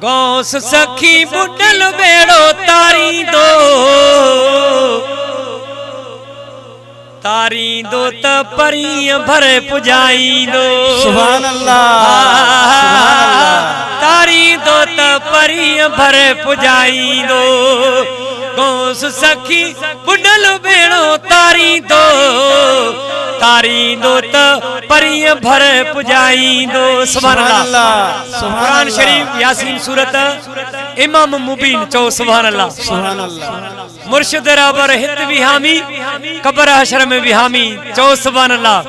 गौस सखी बुडल बेड़ो तारी दो त परी भरे पुजाई दो। सुभान अल्लाह तारी दो त परी भरे पुजाई दो। गौस सखी बुडल बेड़ो तारी दो त परी भरे पुजाई दो। सुभान अल्लाह। कुरान शरीफ यासीन सूरत इमाम मुबीन चो सुभान अल्लाह। सुभान अल्लाह। मुर्शिद रबर हित भी हामी कब्र हशर में भी हामी चो सुभान अल्लाह।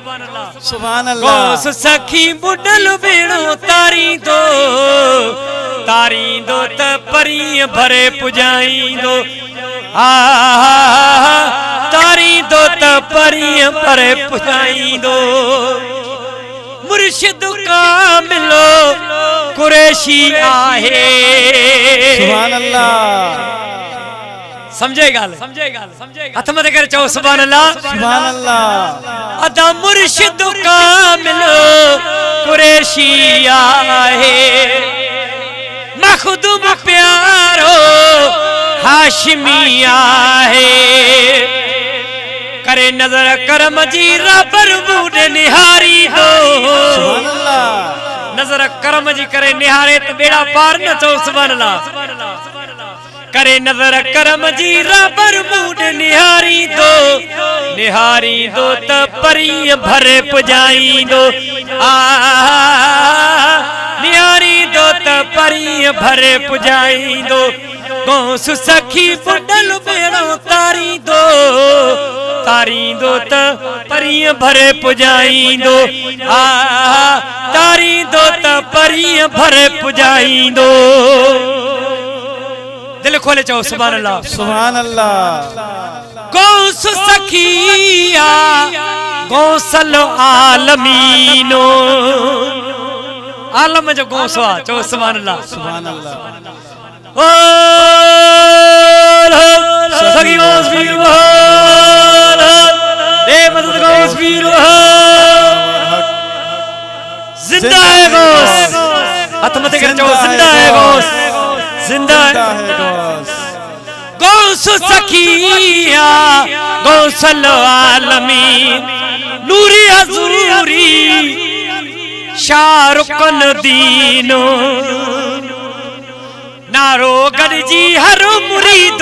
सुभान अल्लाह। गौस सखी बुडल बेड़ो तारी दो त परी भरे पुजाई दो। तारी दो त परी भरे पुजाई दो। मुर्शिद का मिलो कुरैशी आहे। सुभान अल्लाह। समझेगा हथ मत कर चो सुभान अल्लाह। सुभान अल्लाह। अदा मुर्शिद का मिलो कुरैशी आहे। मखदूम प्यारो हाशिमी आहे। करे नजर करम जी रबर बूढ़े निहारी दो। सुभान अल्लाह। नजर करम जी करे निहारे तो बेड़ा पार न चो सुभान अल्लाह। करे नजर करम जी रबर बूढ़े निहारी दो त परी भरे पुजाई दो। निहारी दो त परी भरे पुजाई दो। गौस सखी बुडल बेड़ो तारी दो त परी भरे पुजाई दो। तारी दो त परी भरे पुजाई दो। दिल खोले चो सुभान अल्लाह। सुभान अल्लाह। गौस सखिया गौसल आलमीनो। आलम जो गौसवा चो सुभान अल्लाह। सुभान अल्लाह। ओ सखी गौस पीर दे मदद गौस पीर जिंदा है गौस। हथ मत कर चो जिंदा है गौस। जिंदा है गौस। गौस सखिया गौसल आलमीन नूरी हजूरी शाहरुखन दीनो। नारो गॾजी हर मुरीद